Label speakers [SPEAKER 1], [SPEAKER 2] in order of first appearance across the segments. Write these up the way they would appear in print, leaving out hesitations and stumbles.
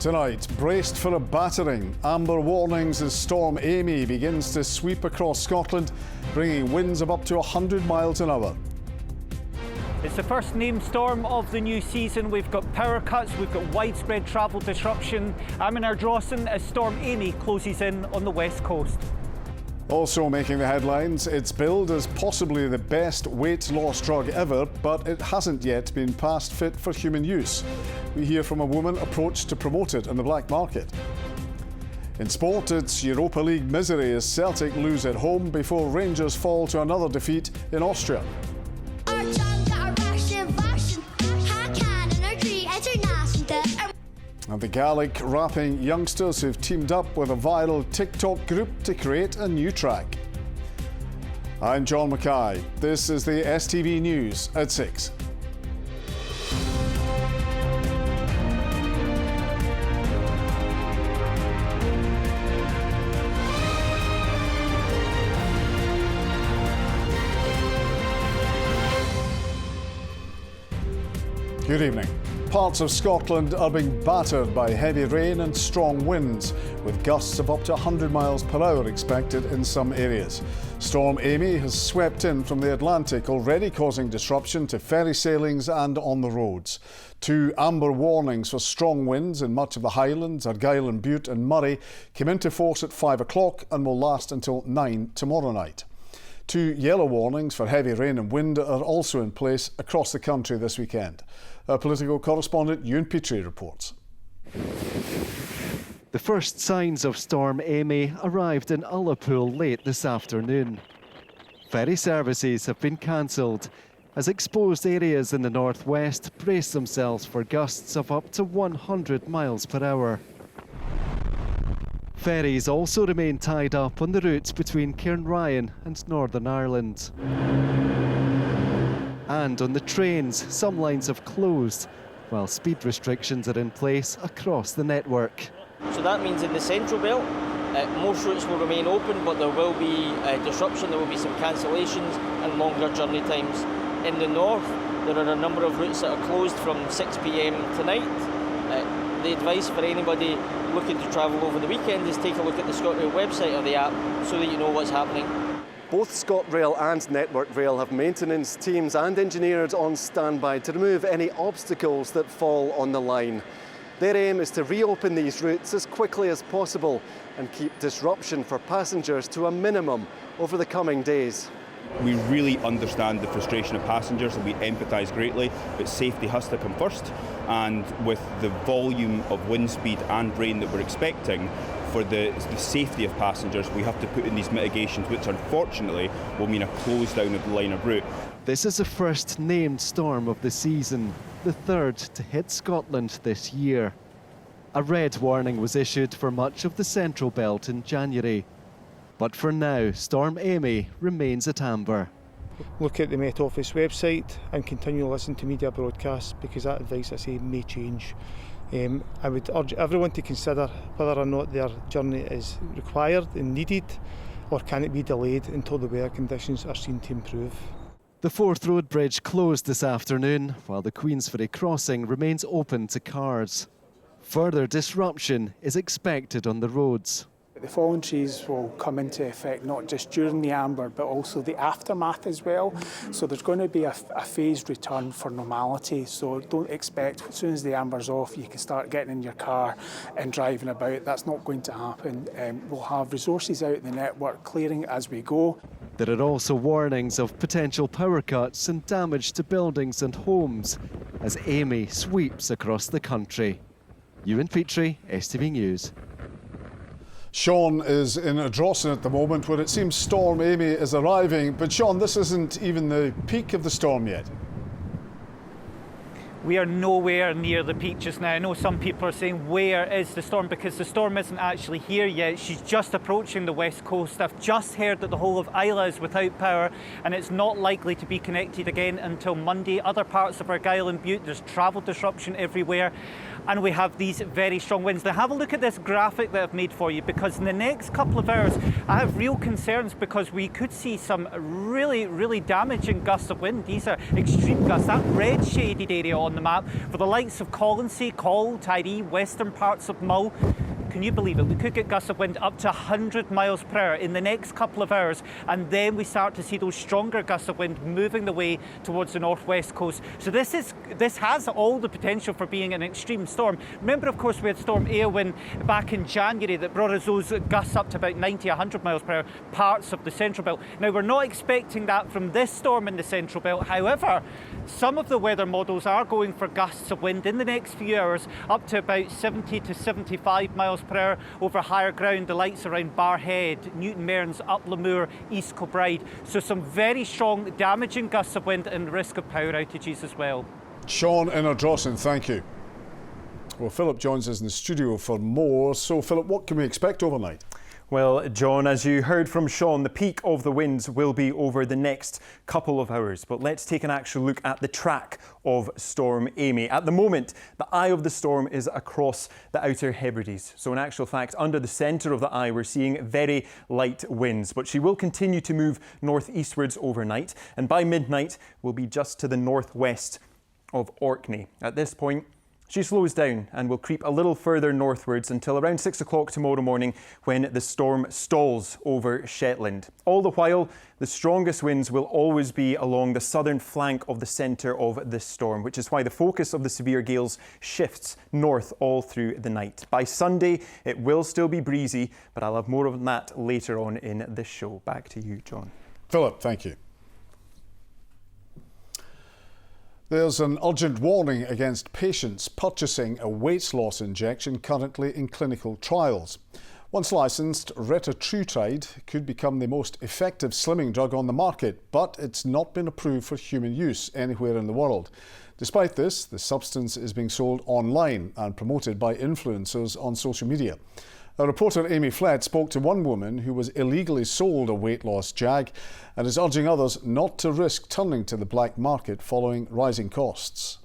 [SPEAKER 1] Tonight, braced for a battering. Amber warnings as Storm Amy begins to sweep across Scotland, bringing winds of up to 100 miles an hour.
[SPEAKER 2] It's the first named storm of the new season. We've got power cuts, we've got widespread travel disruption. I'm in Ardrossan as Storm Amy closes in on the west coast.
[SPEAKER 1] Also making the headlines, it's billed as possibly the best weight loss drug ever, but it hasn't yet been passed fit for human use. We hear from a woman approached to promote it in the black market. In sport, it's Europa League misery as Celtic lose at home before Rangers fall to another defeat in Austria. And the Gaelic rapping youngsters who've teamed up with a viral TikTok group to create a new track. I'm John Mackay. This is the STV News at 6. Good evening. Parts of Scotland are being battered by heavy rain and strong winds, with gusts of up to 100 miles per hour expected in some areas. Storm Amy has swept in from the Atlantic, already causing disruption to ferry sailings and on the roads. 2 amber warnings for strong winds in much of the Highlands, Argyll and Bute and Murray came into force at 5 o'clock and will last until 9 tomorrow night. 2 yellow warnings for heavy rain and wind are also in place across the country this weekend. Our political correspondent Ewan Petrie reports.
[SPEAKER 3] The first signs of Storm Amy arrived in Ullapool late this afternoon. Ferry services have been cancelled as exposed areas in the northwest brace themselves for gusts of up to 100 miles per hour. Ferries also remain tied up on the routes between Cairnryan and Northern Ireland. And on the trains, some lines have closed, while speed restrictions are in place across the network.
[SPEAKER 4] So that means in the central belt, most routes will remain open, but there will be disruption, there will be some cancellations and longer journey times. In the north, there are a number of routes that are closed from 6 p.m. tonight. The advice for anybody looking to travel over the weekend is take a look at the ScotRail website or the app so that you know what's happening.
[SPEAKER 3] Both ScotRail and Network Rail have maintenance teams and engineers on standby to remove any obstacles that fall on the line. Their aim is to reopen these routes as quickly as possible and keep disruption for passengers to a minimum over the coming days.
[SPEAKER 5] We really understand the frustration of passengers and we empathise greatly, but safety has to come first. And with the volume of wind speed and rain that we're expecting, for the safety of passengers, we have to put in these mitigations, which unfortunately will mean a close down of the line of route.
[SPEAKER 3] This is the first named storm of the season, the third to hit Scotland this year. A red warning was issued for much of the central belt in January. But for now, Storm Amy remains at amber.
[SPEAKER 6] Look at the Met Office website and continue to listen to media broadcasts, because that advice, I say, may change. I would urge everyone to consider whether or not their journey is required and needed, or can it be delayed until the weather conditions are seen to improve.
[SPEAKER 3] The Forth Road Bridge closed this afternoon, while the Queensferry crossing remains open to cars. Further disruption is expected on the roads.
[SPEAKER 7] The fallen trees will come into effect not just during the amber but also the aftermath as well. So there's going to be a phased return for normality. So don't expect as soon as the amber's off you can start getting in your car and driving about. That's not going to happen. We'll have resources out in the network clearing as we go.
[SPEAKER 3] There are also warnings of potential power cuts and damage to buildings and homes as Amy sweeps across the country. Ewan Petrie, STV News.
[SPEAKER 1] Sean is in Ardrossan at the moment where it seems Storm Amy is arriving. But Sean, this isn't even the peak of the storm yet.
[SPEAKER 2] We are nowhere near the peak just now. I know some people are saying, where is the storm? Because the storm isn't actually here yet. She's just approaching the west coast. I've just heard that the whole of Islay is without power and it's not likely to be connected again until Monday. Other parts of Argyll and Bute, there's travel disruption everywhere. And we have these very strong winds. Now have a look at this graphic that I've made for you, because in the next couple of hours I have real concerns because we could see some really damaging gusts of wind. These are extreme gusts. That red shaded area on on the map. For the likes of Colonsay, Col, Tiree, western parts of Mull, can you believe it? We could get gusts of wind up to 100 miles per hour in the next couple of hours, and then we start to see those stronger gusts of wind moving the way towards the northwest coast. So this has all the potential for being an extreme storm. Remember, of course, we had Storm Éowyn back in January that brought us those gusts up to about 90, 100 miles per hour, parts of the Central Belt. Now, we're not expecting that from this storm in the Central Belt. However, some of the weather models are going for gusts of wind in the next few hours up to about 70 to 75 miles per hour over higher ground, the likes around Barrhead, Newton Mearns, up Lamoor, East Kilbride. So some very strong, damaging gusts of wind and risk of power outages as well.
[SPEAKER 1] Sean in Ardrossan, thank you. Well, Philip joins us in the studio for more. So, Philip, what can we expect overnight?
[SPEAKER 8] Well, John, as you heard from Sean, the peak of the winds will be over the next couple of hours. But let's take an actual look at the track of Storm Amy. At the moment, the eye of the storm is across the Outer Hebrides. So in actual fact, under the centre of the eye, we're seeing very light winds. But she will continue to move northeastwards overnight. And by midnight, will be just to the northwest of Orkney. At this point, she slows down and will creep a little further northwards until around 6 o'clock tomorrow morning when the storm stalls over Shetland. All the while, the strongest winds will always be along the southern flank of the centre of this storm, which is why the focus of the severe gales shifts north all through the night. By Sunday, it will still be breezy, but I'll have more of that later on in this show. Back to you, John.
[SPEAKER 1] Philip, thank you. There's an urgent warning against patients purchasing a weight loss injection currently in clinical trials. Once licensed, retatrutide could become the most effective slimming drug on the market, but it's not been approved for human use anywhere in the world. Despite this, the substance is being sold online and promoted by influencers on social media. Our reporter Amy Flett spoke to one woman who was illegally sold a weight loss jag and is urging others not to risk turning to the black market following rising costs.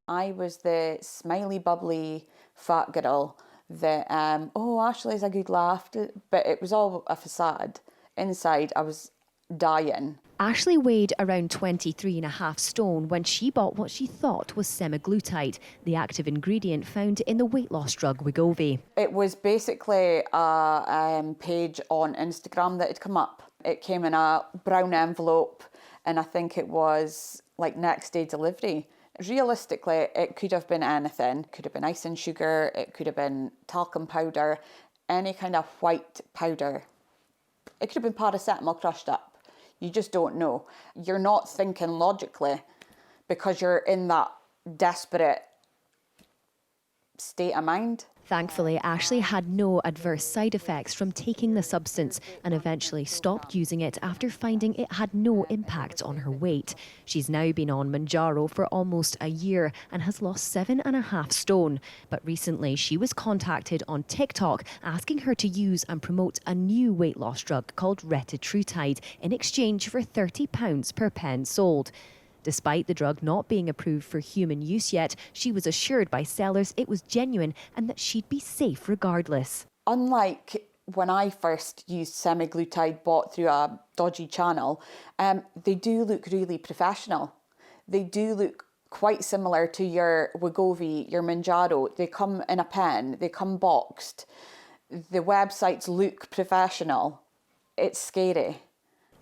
[SPEAKER 9] I was the smiley, bubbly, fat girl that, Ashley's a good laugh, but it was all a facade. Inside, I was dying.
[SPEAKER 10] Ashley weighed around 23.5 stone when she bought what she thought was semaglutide, the active ingredient found in the weight loss drug Wegovy.
[SPEAKER 9] It was basically a page on Instagram that had come up. It came in a brown envelope and I think it was like next day delivery. Realistically, it could have been anything. It could have been icing sugar, it could have been talcum powder, any kind of white powder. It could have been paracetamol crushed up. You just don't know. You're not thinking logically because you're in that desperate state of mind.
[SPEAKER 10] Thankfully, Ashley had no adverse side effects from taking the substance and eventually stopped using it after finding it had no impact on her weight. She's now been on Mounjaro for almost a year and has lost 7.5 stone. But recently, she was contacted on TikTok asking her to use and promote a new weight loss drug called retatrutide in exchange for £30 per pen sold. Despite the drug not being approved for human use yet, she was assured by sellers it was genuine and that she'd be safe regardless.
[SPEAKER 9] Unlike when I first used semaglutide bought through a dodgy channel, they do look really professional. They do look quite similar to your Wegovy, your Mounjaro. They come in a pen, they come boxed. The websites look professional. It's scary.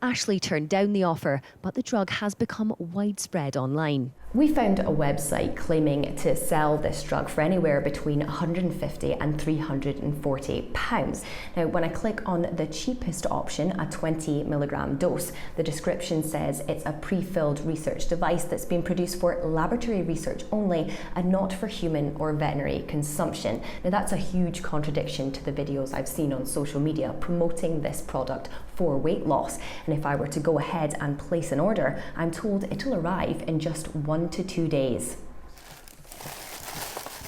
[SPEAKER 10] Ashley turned down the offer, but the drug has become widespread online.
[SPEAKER 11] We found a website claiming to sell this drug for anywhere between £150 and £340. Now, when I click on the cheapest option, a 20 milligram dose, the description says it's a pre-filled research device that's been produced for laboratory research only and not for human or veterinary consumption. Now, that's a huge contradiction to the videos I've seen on social media promoting this product for weight loss. And if I were to go ahead and place an order, I'm told it'll arrive in just 1 to 2 days.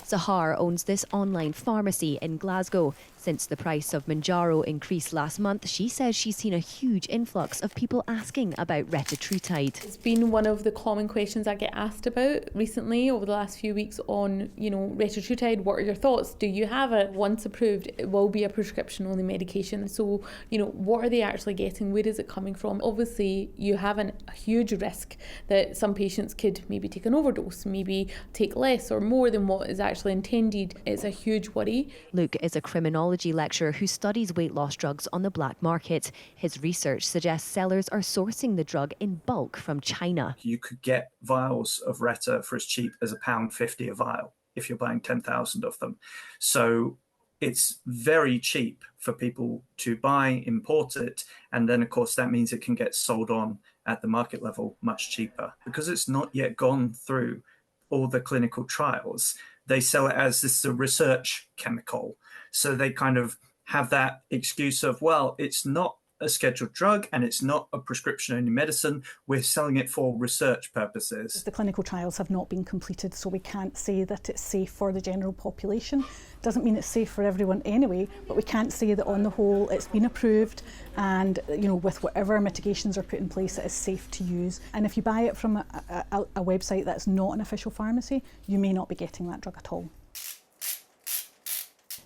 [SPEAKER 10] Sahar owns this online pharmacy in Glasgow. Since the price of Manjaro increased last month, she says she's seen a huge influx of people asking about retatrutide.
[SPEAKER 12] It's been one of the common questions I get asked about recently over the last few weeks on, retatrutide. What are your thoughts? Do you have it? Once approved, it will be a prescription-only medication. So, what are they actually getting? Where is it coming from? Obviously, you have a huge risk that some patients could maybe take an overdose, maybe take less or more than what is actually intended. It's a huge worry.
[SPEAKER 10] Luke is a criminology lecturer who studies weight loss drugs on the black market. His research suggests sellers are sourcing the drug in bulk from China.
[SPEAKER 13] You could get vials of Reta for as cheap as £1.50 a vial if you're buying 10,000 of them. So it's very cheap for people to buy, import it, and then of course that means it can get sold on at the market level much cheaper. Because it's not yet gone through all the clinical trials, they sell it as this is a research chemical. So they kind of have that excuse of, well, it's not a scheduled drug and it's not a prescription-only medicine. We're selling it for research purposes.
[SPEAKER 14] The clinical trials have not been completed, so we can't say that it's safe for the general population. Doesn't mean it's safe for everyone anyway, but we can't say that on the whole it's been approved and, with whatever mitigations are put in place, it is safe to use. And if you buy it from a website that's not an official pharmacy, you may not be getting that drug at all.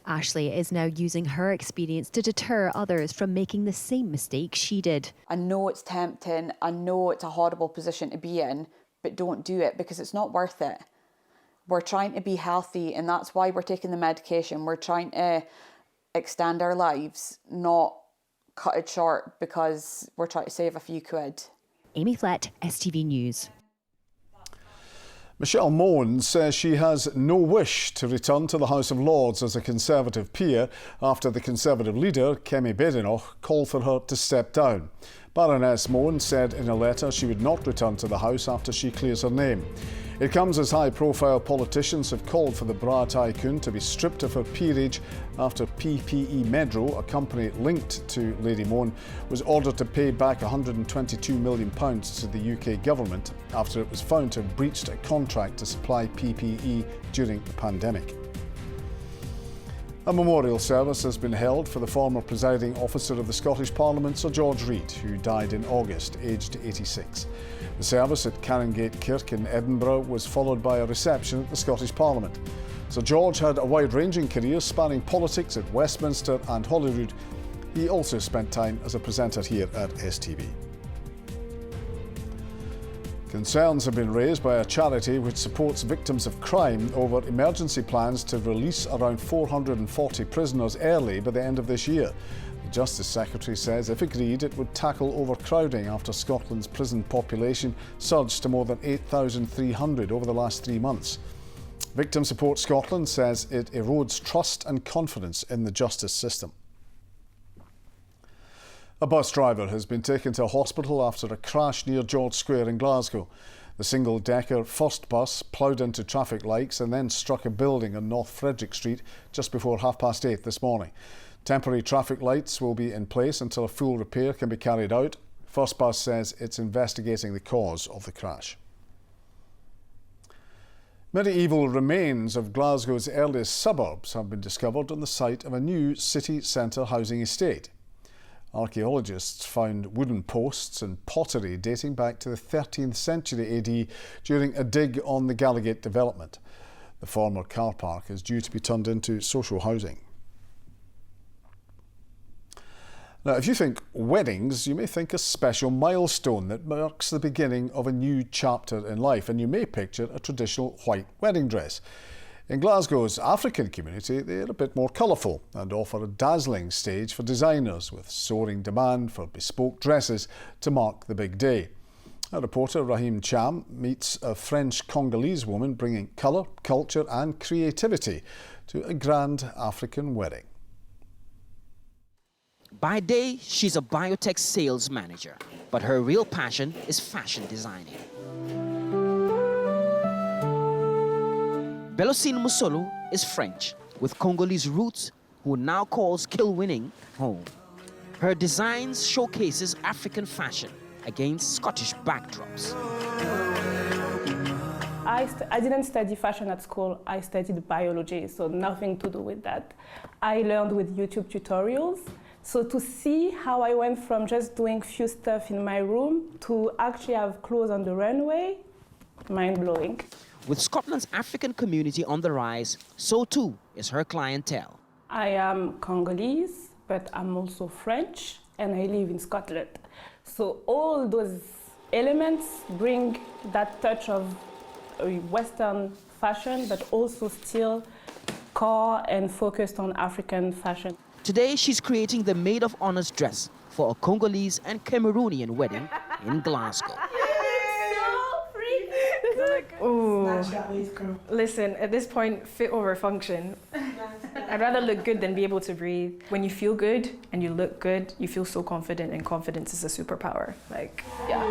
[SPEAKER 10] Ashley is now using her experience to deter others from making the same mistake she did.
[SPEAKER 9] I know it's tempting, I know it's a horrible position to be in, but don't do it because it's not worth it. We're trying to be healthy and that's why we're taking the medication. We're trying to extend our lives, not cut it short because we're trying to save a few quid.
[SPEAKER 10] Amy Flett, STV News.
[SPEAKER 1] Michelle Mone says she has no wish to return to the House of Lords as a Conservative peer after the Conservative leader, Kemi Badenoch, called for her to step down. Baroness Mone said in a letter she would not return to the House after she clears her name. It comes as high-profile politicians have called for the Bra tycoon to be stripped of her peerage after PPE Medro, a company linked to Lady Mone, was ordered to pay back £122 million to the UK government after it was found to have breached a contract to supply PPE during the pandemic. A memorial service has been held for the former presiding officer of the Scottish Parliament, Sir George Reid, who died in August, aged 86. The service at Canongate Kirk in Edinburgh was followed by a reception at the Scottish Parliament. Sir George had a wide-ranging career spanning politics at Westminster and Holyrood. He also spent time as a presenter here at STV. Concerns have been raised by a charity which supports victims of crime over emergency plans to release around 440 prisoners early by the end of this year. The Justice Secretary says if agreed, it would tackle overcrowding after Scotland's prison population surged to more than 8,300 over the last 3 months. Victim Support Scotland says it erodes trust and confidence in the justice system. A bus driver has been taken to a hospital after a crash near George Square in Glasgow. The single-decker first bus ploughed into traffic lights and then struck a building on North Frederick Street just before 8:30 this morning. Temporary traffic lights will be in place until a full repair can be carried out. First Bus says it's investigating the cause of the crash. Medieval remains of Glasgow's earliest suburbs have been discovered on the site of a new city centre housing estate. Archaeologists found wooden posts and pottery dating back to the 13th century AD during a dig on the Gaelic development. The former car park is due to be turned into social housing. Now, if you think weddings, you may think a special milestone that marks the beginning of a new chapter in life, and you may picture a traditional white wedding dress. In Glasgow's African community, they're a bit more colourful and offer a dazzling stage for designers with soaring demand for bespoke dresses to mark the big day. Our reporter Rahim Cham meets a French-Congolese woman bringing colour, culture and creativity to a grand African wedding.
[SPEAKER 15] By day, she's a biotech sales manager, but her real passion is fashion designing. Belosine Musolu is French, with Congolese roots, who now calls kill-winning home. Her designs showcases African fashion against Scottish backdrops.
[SPEAKER 16] I didn't study fashion at school. I studied biology, so nothing to do with that. I learned with YouTube tutorials. So to see how I went from just doing few stuff in my room to actually have clothes on the runway, mind-blowing.
[SPEAKER 15] With Scotland's African community on the rise, so too is her clientele.
[SPEAKER 16] I am Congolese, but I'm also French, and I live in Scotland. So all those elements bring that touch of Western fashion, but also still core and focused on African fashion.
[SPEAKER 15] Today, she's creating the maid of honor's dress for a Congolese and Cameroonian wedding in Glasgow.
[SPEAKER 17] Ooh, listen, at this point, fit over function. I'd rather look good than be able to breathe. When you feel good and you look good, you feel so confident, and confidence is a superpower. Like, yeah.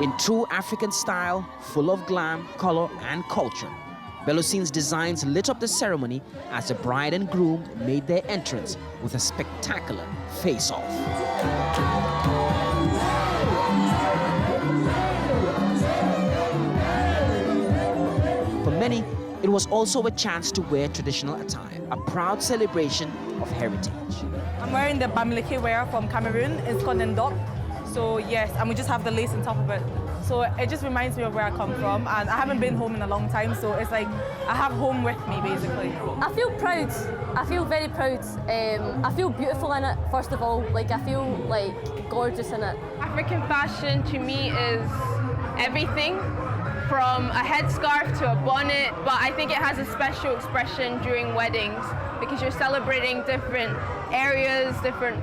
[SPEAKER 15] In true African style, full of glam, color, and culture, Belusine's designs lit up the ceremony as the bride and groom made their entrance with a spectacular face-off. For many, it was also a chance to wear traditional attire, a proud celebration of heritage.
[SPEAKER 18] I'm wearing the Bamileke wear from Cameroon in Scotland Dock. So yes, and we just have the lace on top of it. So it just reminds me of where I come from, and I haven't been home in a long time, so it's like I have home with me, basically.
[SPEAKER 19] I feel proud. I feel very proud. I feel beautiful in it, first of all. Like, I feel like gorgeous in it.
[SPEAKER 20] African fashion to me is everything, from a headscarf to a bonnet, but I think it has a special expression during weddings because you're celebrating different areas, different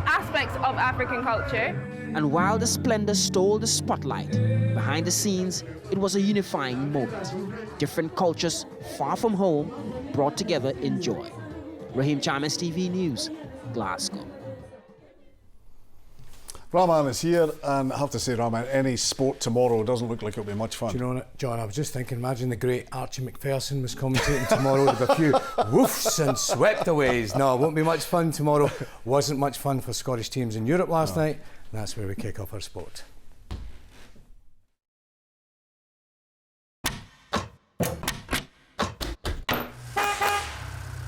[SPEAKER 20] aspects of African culture.
[SPEAKER 15] And while the splendor stole the spotlight, behind the scenes, it was a unifying moment. Different cultures far from home brought together in joy. Raheem Cham, STV News, Glasgow.
[SPEAKER 1] Rahman is here, and I have to say, Rahman, any sport tomorrow doesn't look like it'll be much fun.
[SPEAKER 21] Do you know what, John, I was just thinking, imagine the great Archie Macpherson was commentating tomorrow with a few woofs and swept-aways. No, it won't be much fun tomorrow. Wasn't much fun for Scottish teams in Europe last night. That's where we kick off our sport.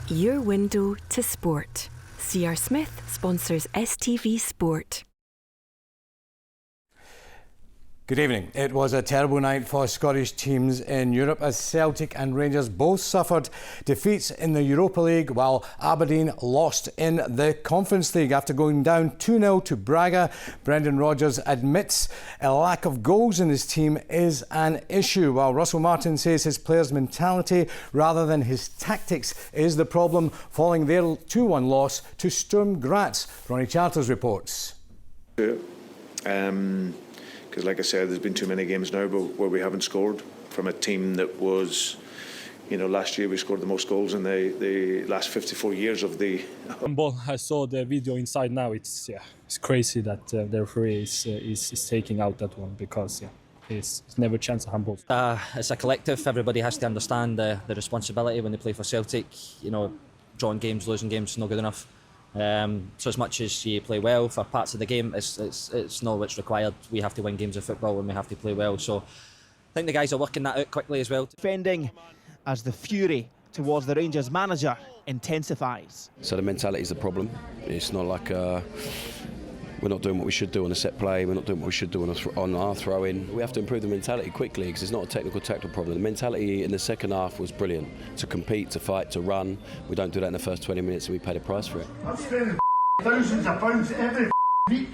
[SPEAKER 22] Your window to sport. C.R. Smith sponsors STV Sport.
[SPEAKER 21] Good evening. It was a terrible night for Scottish teams in Europe as Celtic and Rangers both suffered defeats in the Europa League, while Aberdeen lost in the Conference League after going down 2-0 to Braga. Brendan Rodgers admits a lack of goals in his team is an issue, while Russell Martin says his players' mentality rather than his tactics is the problem, following their 2-1 loss to Sturm Graz. Ronnie Charters reports.
[SPEAKER 23] Because like I said, there's been too many games now where we haven't scored from a team that was, you know, last year we scored the most goals in the last 54 years of the...
[SPEAKER 24] Ball, I saw the video inside now. It's crazy that the referee is taking out that one, because it's never a chance of handball.
[SPEAKER 25] It's a collective. Everybody has to understand the responsibility when they play for Celtic. You know, drawing games, losing games is not good enough. So as much as you play well for parts of the game, it's not what's required. We have to win games of football and we have to play well. So I think the guys are working that out quickly as well.
[SPEAKER 26] Defending as the fury towards the Rangers manager intensifies.
[SPEAKER 27] So the mentality is the problem. It's not like we're not doing what we should do on a set play, we're not doing what we should do on our throw-in. We have to improve the mentality quickly, because it's not a tactical problem. The mentality in the second half was brilliant. To compete, to fight, to run. We don't do that in the first 20 minutes and we pay the price for it.
[SPEAKER 28] I'm spending thousands of pounds every week.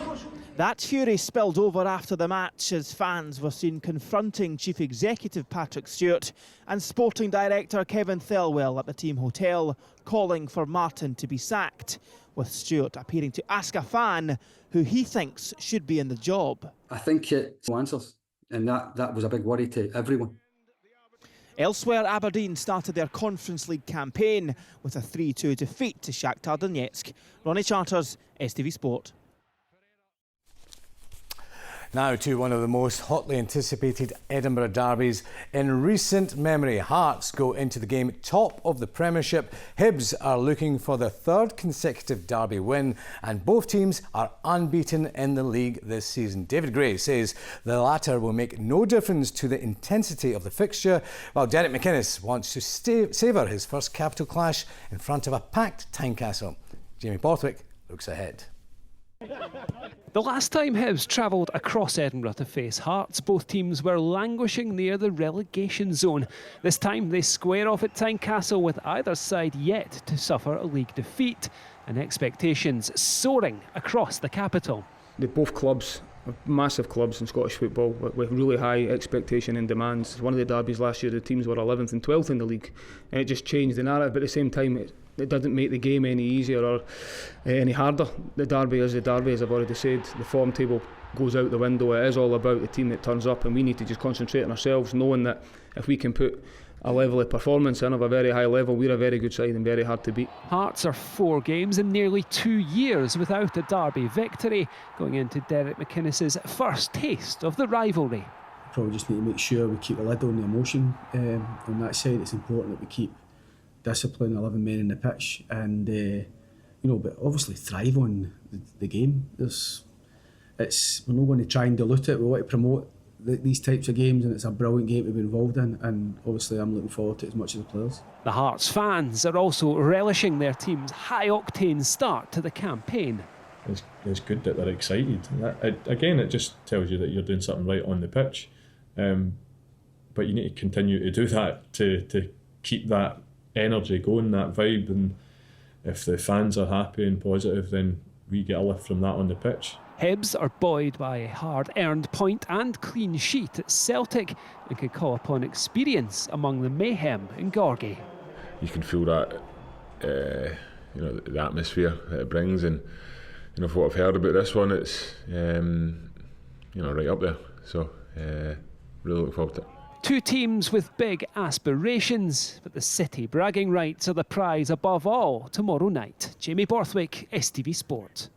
[SPEAKER 26] That fury spilled over after the match as fans were seen confronting Chief Executive Patrick Stewart and Sporting Director Kevin Thelwell at the team hotel, calling for Martin to be sacked, with Stewart appearing to ask a fan who he thinks should be in the job.
[SPEAKER 29] I think it's answers, and that was a big worry to everyone.
[SPEAKER 26] Elsewhere, Aberdeen started their Conference League campaign with a 3-2 defeat to Shakhtar Donetsk. Ronnie Charters, STV Sport.
[SPEAKER 21] Now to one of the most hotly anticipated Edinburgh derbies in recent memory. Hearts go into the game top of the Premiership. Hibs are looking for their third consecutive derby win, and both teams are unbeaten in the league this season. David Gray says the latter will make no difference to the intensity of the fixture, while Derek McInnes wants to savour his first capital clash in front of a packed Tynecastle. Jamie Borthwick looks ahead.
[SPEAKER 2] The last time Hibs travelled across Edinburgh to face Hearts, both teams were languishing near the relegation zone. This time they square off at Tynecastle with either side yet to suffer a league defeat, and expectations soaring across the capital.
[SPEAKER 3] They're both clubs, massive clubs in Scottish football with really high expectation and demands. One of the derbies last year, the teams were 11th and 12th in the league, and it just changed the narrative, but at the same time it doesn't make the game any easier or any harder. The derby is the derby, as I've already said. The form table goes out the window. It is all about the team that turns up, and we need to just concentrate on ourselves, knowing that if we can put a level of performance in of a very high level, we're a very good side and very hard to beat.
[SPEAKER 2] Hearts are 4 games in nearly 2 years without a derby victory, going into Derek McInnes' first taste of the rivalry.
[SPEAKER 4] Probably just need to make sure we keep a lid on the emotion on that side. It's important that we keep discipline, 11 men in the pitch, and but obviously thrive on the game. We're not going to try and dilute it. We want to promote these types of games, and it's a brilliant game to be involved in, and obviously I'm looking forward to it as much as the players.
[SPEAKER 2] The Hearts fans are also relishing their team's high-octane start to the campaign.
[SPEAKER 5] It's good that they're excited. Again, it just tells you that you're doing something right on the pitch, but you need to continue to do that to keep that energy going, that vibe, and if the fans are happy and positive, then we get a lift from that on the pitch.
[SPEAKER 2] Hibs are buoyed by a hard-earned point and clean sheet at Celtic and could call upon experience among the mayhem in Gorgie.
[SPEAKER 6] You can feel that, the atmosphere that it brings, and for what I've heard about this one, it's right up there. So really look forward to it.
[SPEAKER 2] 2 teams with big aspirations, but the City bragging rights are the prize above all tomorrow night. Jamie Borthwick, STV Sport.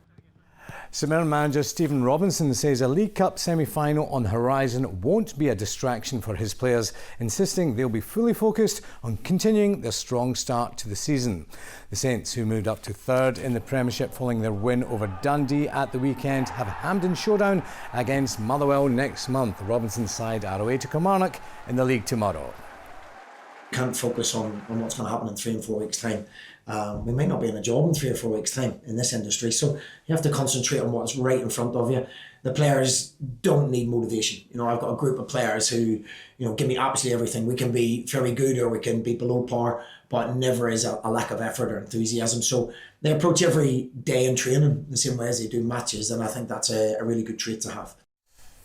[SPEAKER 21] St Mirren manager Stephen Robinson says a League Cup semi-final on the horizon won't be a distraction for his players, insisting they'll be fully focused on continuing their strong start to the season. The Saints, who moved up to 3rd in the Premiership following their win over Dundee at the weekend, have a Hampden showdown against Motherwell next month. Robinson's side are away to Kilmarnock in the league tomorrow.
[SPEAKER 7] Can't focus on what's going to happen in 3 and 4 weeks' time. We might not be in a job in 3 or 4 weeks' time in this industry, so you have to concentrate on what's right in front of you. The players don't need motivation. I've got a group of players who, give me absolutely everything. We can be very good or we can be below par, but never is a lack of effort or enthusiasm. So they approach every day in training the same way as they do matches, and I think that's a really good trait to have.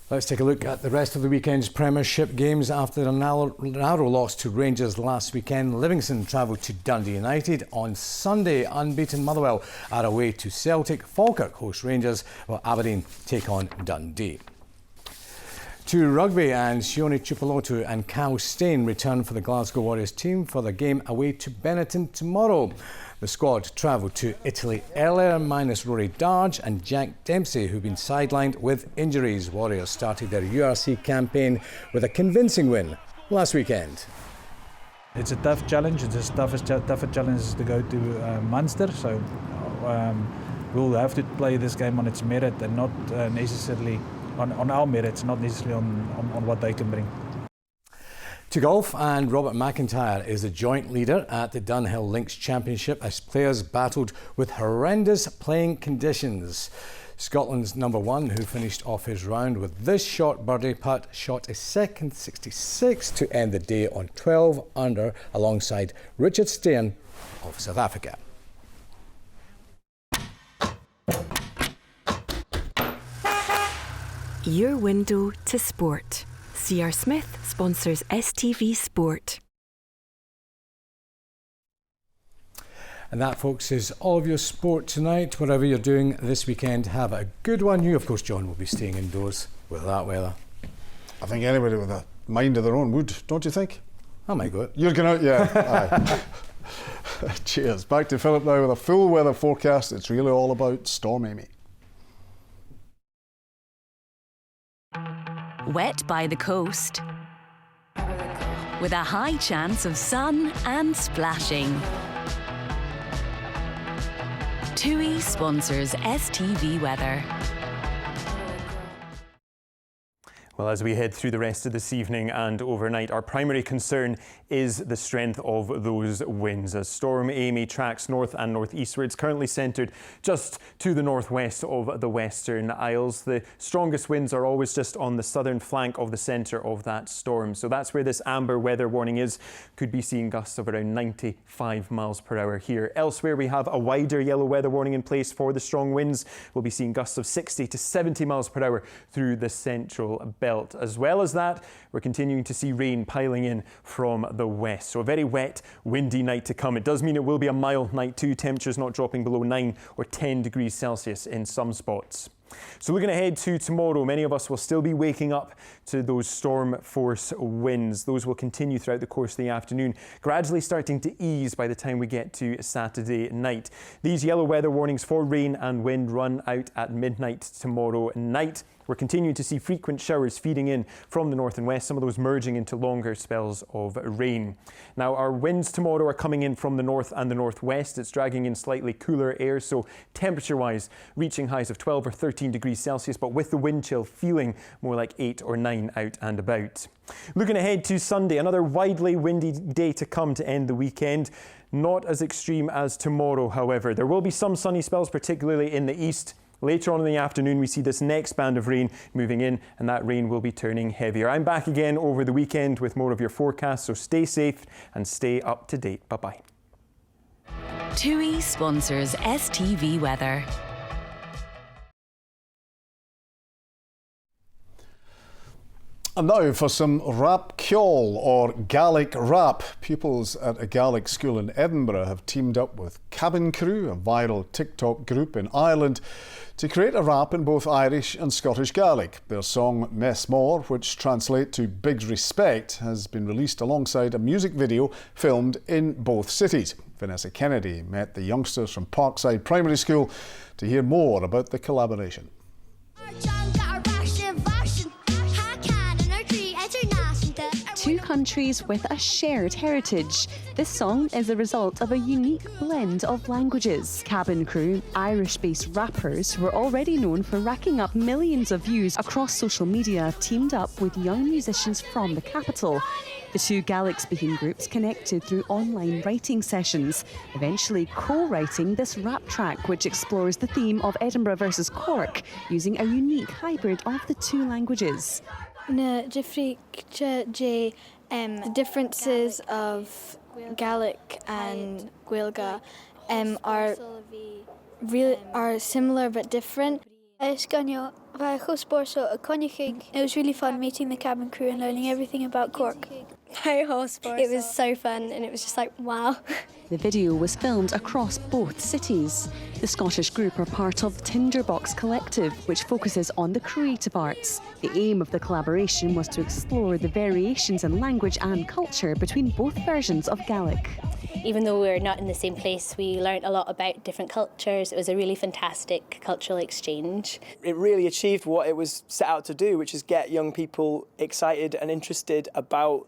[SPEAKER 21] Let's take a look at the rest of the weekend's Premiership games. After a narrow loss to Rangers last weekend, Livingston travelled to Dundee United. On Sunday, unbeaten Motherwell are away to Celtic. Falkirk host Rangers, while Aberdeen take on Dundee. To rugby, and Sione Tuipulotu and Cal Steyn return for the Glasgow Warriors team for the game away to Benetton tomorrow. The squad travelled to Italy earlier, minus Rory Darge and Jack Dempsey, who've been sidelined with injuries. Warriors started their URC campaign with a convincing win last weekend.
[SPEAKER 8] It's a tough challenge. It's the toughest challenge to go to Munster, so we'll have to play this game on its merit and not necessarily on our merits, not necessarily on what they can bring.
[SPEAKER 21] To golf, and Robert McIntyre is the joint leader at the Dunhill Links Championship as players battled with horrendous playing conditions. Scotland's number 1, who finished off his round with this short birdie putt, shot a second 66 to end the day on 12 under alongside Richard Steyn of South Africa.
[SPEAKER 22] Your window to sport. C.R. Smith sponsors STV Sport.
[SPEAKER 21] And that, folks, is all of your sport tonight. Whatever you're doing this weekend, have a good one. You, of course, John, will be staying indoors with that weather.
[SPEAKER 1] I think anybody with a mind of their own would, don't you think?
[SPEAKER 21] I might go out.
[SPEAKER 1] You're going out, yeah. Cheers. Back to Philip now with a full weather forecast. It's really all about Storm Amy.
[SPEAKER 22] wet by the coast, with a high chance of sun and splashing. TUI sponsors STV Weather.
[SPEAKER 9] Well, as we head through the rest of this evening and overnight, our primary concern is the strength of those winds. As Storm Amy tracks north and northeastwards, currently centred just to the northwest of the Western Isles. The strongest winds are always just on the southern flank of the centre of that storm. So that's where this amber weather warning is. Could be seeing gusts of around 95 miles per hour here. Elsewhere, we have a wider yellow weather warning in place for the strong winds. We'll be seeing gusts of 60 to 70 miles per hour through the central belt. As well as that, we're continuing to see rain piling in from the west. So a very wet, windy night to come. It does mean it will be a mild night too. Temperatures not dropping below 9 or 10 degrees Celsius in some spots. So looking ahead to tomorrow, many of us will still be waking up to those storm force winds. Those will continue throughout the course of the afternoon, gradually starting to ease by the time we get to Saturday night. These yellow weather warnings for rain and wind run out at midnight tomorrow night. We're continuing to see frequent showers feeding in from the north and west, some of those merging into longer spells of rain. Now, our winds tomorrow are coming in from the north and the northwest. It's dragging in slightly cooler air, so temperature-wise, reaching highs of 12 or 13 degrees Celsius, but with the wind chill feeling more like 8 or 9 out and about. Looking ahead to Sunday, another widely windy day to come to end the weekend. Not as extreme as tomorrow, however. There will be some sunny spells, particularly in the east. Later on in the afternoon, we see this next band of rain moving in, and that rain will be turning heavier. I'm back again over the weekend with more of your forecasts, so stay safe and stay up to date. Bye-bye.
[SPEAKER 22] TUI sponsors STV Weather.
[SPEAKER 1] And now for some rap ceol, or Gaelic rap. Pupils at a Gaelic school in Edinburgh have teamed up with Cabin Crew, a viral TikTok group in Ireland, to create a rap in both Irish and Scottish Gaelic. Their song Mess More, which translates to Big Respect, has been released alongside a music video filmed in both cities. Vanessa Kennedy met the youngsters from Parkside Primary School to hear more about the collaboration.
[SPEAKER 10] Two countries with a shared heritage. This song is a result of a unique blend of languages. Cabin Crew, Irish-based rappers who are already known for racking up millions of views across social media, have teamed up with young musicians from the capital. The two Gaelic-speaking groups connected through online writing sessions, eventually co-writing this rap track, which explores the theme of Edinburgh versus Cork, using a unique hybrid of the two languages.
[SPEAKER 11] The differences of Gaelic and Gaeilge are similar but different. It was really fun meeting the Cabin Crew and learning everything about Cork. It was so fun, and it was just like, wow.
[SPEAKER 10] The video was filmed across both cities. The Scottish group are part of Tinderbox Collective, which focuses on the creative arts. The aim of the collaboration was to explore the variations in language and culture between both versions of Gaelic.
[SPEAKER 12] Even though we were not in the same place, we learned a lot about different cultures. It was a really fantastic cultural exchange.
[SPEAKER 13] It really achieved what it was set out to do, which is get young people excited and interested about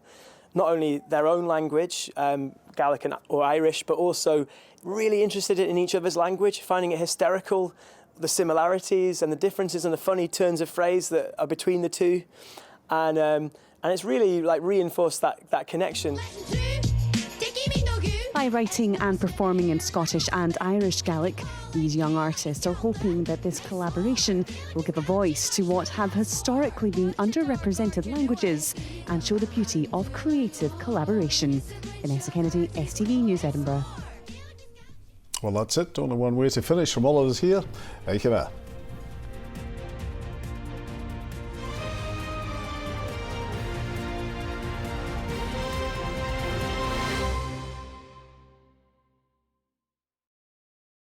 [SPEAKER 13] not only their own language, Gaelic or Irish, but also really interested in each other's language, finding it hysterical, the similarities and the differences and the funny turns of phrase that are between the two. And it's really like reinforced that connection.
[SPEAKER 10] By writing and performing in Scottish and Irish Gaelic, these young artists are hoping that this collaboration will give a voice to what have historically been underrepresented languages and show the beauty of creative collaboration. Vanessa Kennedy, STV News Edinburgh.
[SPEAKER 1] Well, that's it. Only one way to finish from all of us here. Thank you.